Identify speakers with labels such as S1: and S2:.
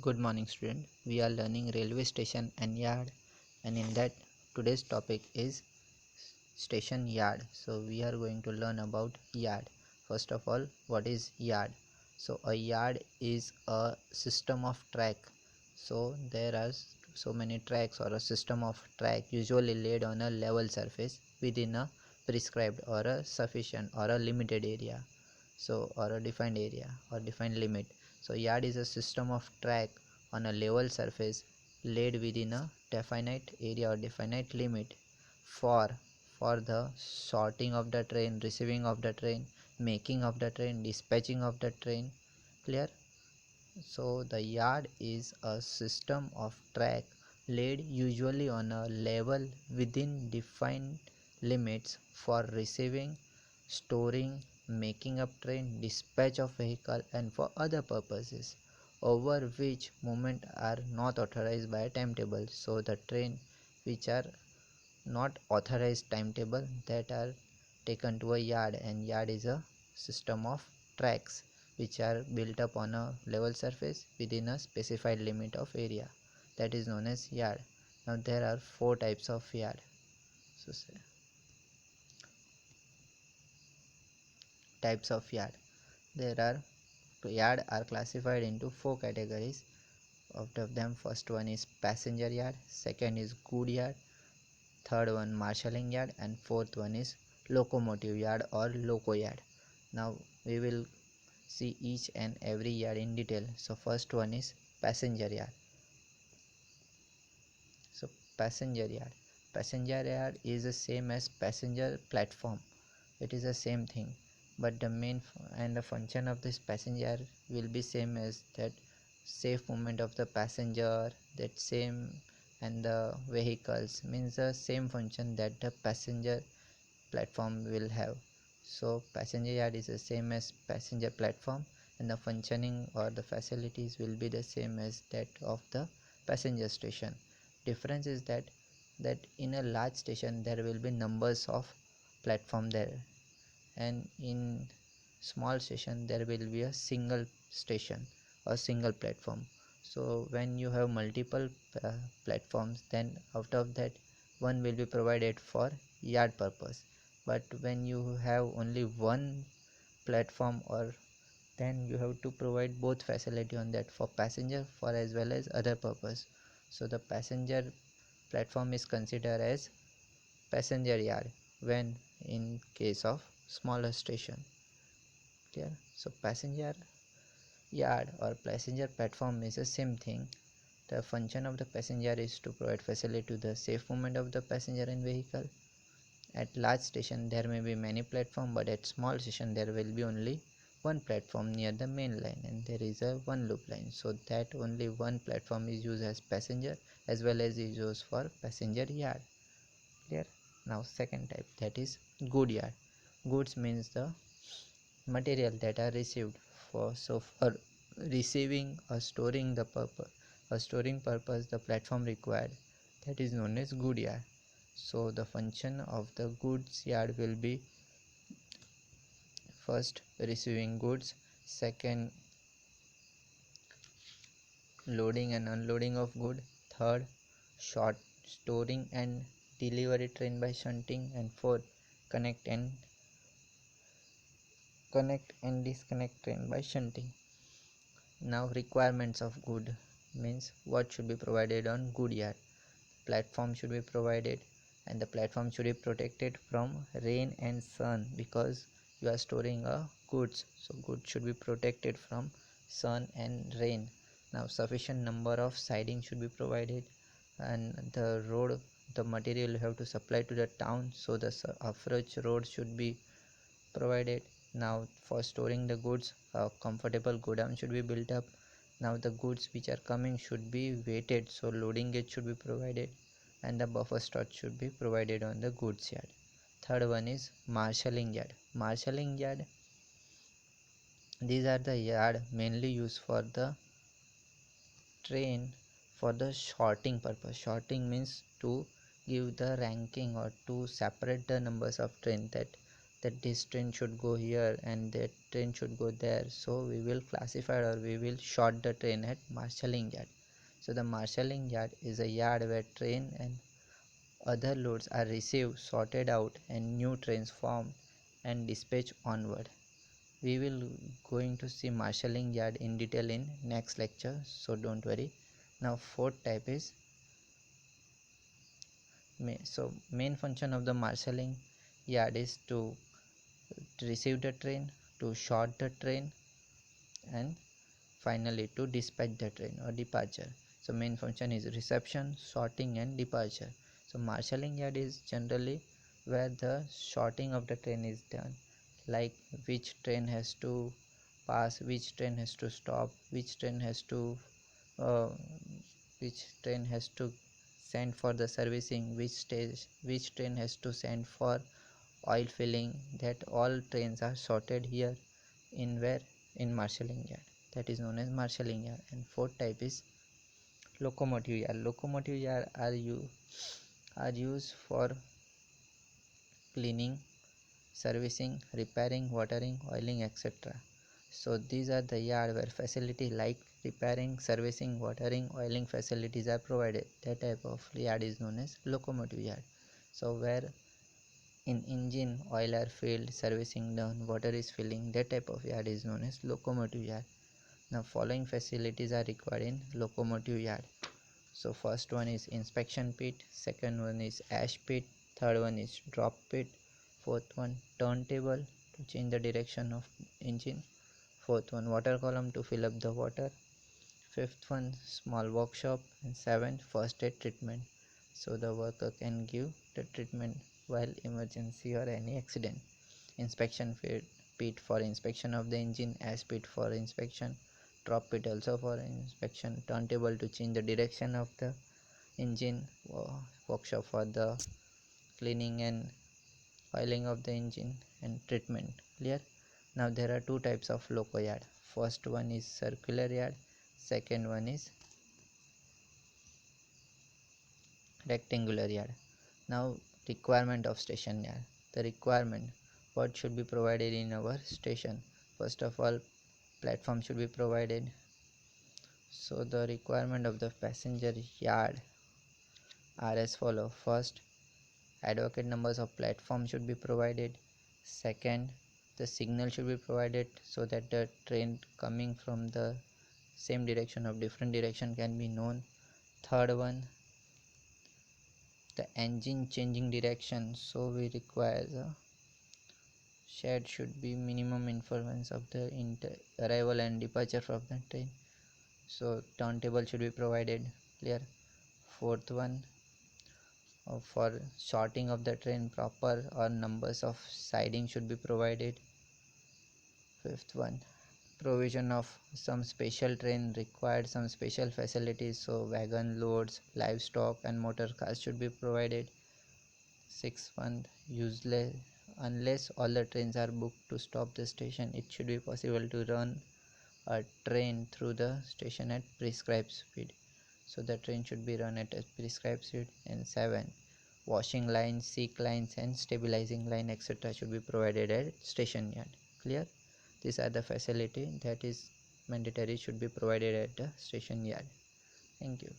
S1: Good morning, student. We are learning railway station and yard, and in that today's topic is station yard. So we are going to learn about yard. First of all, what is yard? So a yard is a system of track. So there are so many tracks or a system of track usually laid on a level surface within a prescribed or a sufficient or a limited area. So or a defined area or defined limit. So yard is a system of track on a level surface laid within a definite area or definite limit for for the sorting of the train, receiving of the train, making of the train, dispatching of the train. Clear? So the yard is a system of track laid usually on a level within defined limits for receiving, storing, making up train, dispatch of vehicle and for other purposes over which movement are not authorized by a timetable. So the train which are not authorized timetable that are taken to a yard, and yard is a system of tracks which are built up on a level surface within a specified limit of area, that is known as yard. Now there are four types of yard. So types of yard, there are yard are classified into four categories. Out of them, first one is passenger yard, second is good yard, third one marshalling yard, and fourth one is locomotive yard or loco yard. Now we will see each and every yard in detail. So first one is passenger yard. So passenger yard is the same as passenger platform. It is the same thing, but the main and the function of this passenger will be same as that safe movement of the passenger, that same, and the vehicles means the same function that the passenger platform will have. So passenger yard is the same as passenger platform, and the functioning or the facilities will be the same as that of the passenger station. Difference is that in a large station there will be numbers of platform there, and in small station there will be a single station or single platform. So when you have multiple platforms, then out of that one will be provided for yard purpose, but when you have only one platform, or then you have to provide both facility on that for passenger for as well as other purpose. So the passenger platform is considered as passenger yard when in case of smaller station. Clear? So passenger yard or passenger platform is the same thing. The function of the passenger is to provide facility to the safe movement of the passenger and vehicle. At large station there may be many platform, but at small station there will be only one platform near the main line, and there is a one loop line, so that only one platform is used as passenger as well as is used for passenger yard. Clear? Now second type, that is good yard. Goods means the material that are received for receiving or storing purpose the platform required, that is known as good yard. So the function of the goods yard will be first receiving goods, second loading and unloading of good, third short storing and delivery train by shunting, and fourth connect and disconnect train by shunting. Now requirements of good means what should be provided on good yard. Platform should be provided, and the platform should be protected from rain and sun, because you are storing a goods, so goods should be protected from sun and rain. Now sufficient number of siding should be provided, and the material you have to supply to the town, so the approach road should be provided. Now for storing the goods, a comfortable godown should be built up. Now the goods which are coming should be weighted, so loading gauge should be provided, and the buffer stock should be provided on the goods yard. Third one is marshalling yard. Marshalling yard, these are the yard mainly used for the train for the sorting purpose. Sorting means to give the ranking or to separate the numbers of train, that this train should go here and that train should go there, so we will classify or we will sort the train at marshalling yard. So the marshalling yard is a yard where train and other loads are received, sorted out, and new trains formed and dispatched onward. We will going to see marshalling yard in detail in next lecture, so don't worry. Now fourth type is main function of the marshalling yard is to receive the train, to sort the train, and finally to dispatch the train or departure. So main function is reception, sorting, and departure. So marshalling yard is generally where the sorting of the train is done, like which train has to pass, which train has to stop, uh, which train has to send for the servicing, which train has to send for oil filling. That all trains are sorted here in where in marshalling yard, that is known as marshalling yard. And fourth type is locomotive yard. Locomotive yard are used for cleaning, servicing, repairing, watering, oiling, etc. So these are the yard where facility like repairing, servicing, watering, oiling facilities are provided. That type of yard is known as locomotive yard. So where in engine oil are filled, servicing done, water is filling, that type of yard is known as locomotive yard. Now following facilities are required in locomotive yard. So first one is inspection pit, second one is ash pit, third one is drop pit, fourth one turntable to change the direction of engine, fourth one water column to fill up the water, fifth one small workshop, and seventh first aid treatment. So the worker can give the treatment while emergency or any accident. Inspection pit for inspection of the engine, ash pit for inspection, drop pit also for inspection, turntable to change the direction of the engine, workshop for the cleaning and oiling of the engine, and treatment. Clear? Now there are two types of loco yard. First one is circular yard, second one is rectangular yard. Now requirement of station yard. The requirement, what should be provided in our station? First of all, platform should be provided. So the requirement of the passenger yard are as follow. First, advocate numbers of platform should be provided. Second, the signal should be provided so that the train coming from the same direction of different direction can be known. Third one, the engine changing direction, so we require the shed should be minimum information of the arrival and departure from the train, so turntable should be provided. Clear? Fourth one, for sorting of the train, proper or numbers of siding should be provided. Fifth one, provision of some special train required some special facilities, so wagon loads, livestock, and motor cars should be provided. Sixth one, useless unless all the trains are booked to stop the station, it should be possible to run a train through the station at prescribed speed, so the train should be run at a prescribed speed. And seven, washing lines, seek lines, and stabilizing line, etc. should be provided at station yard. Clear? These are the facility that is mandatory should be provided at the station yard. Thank you.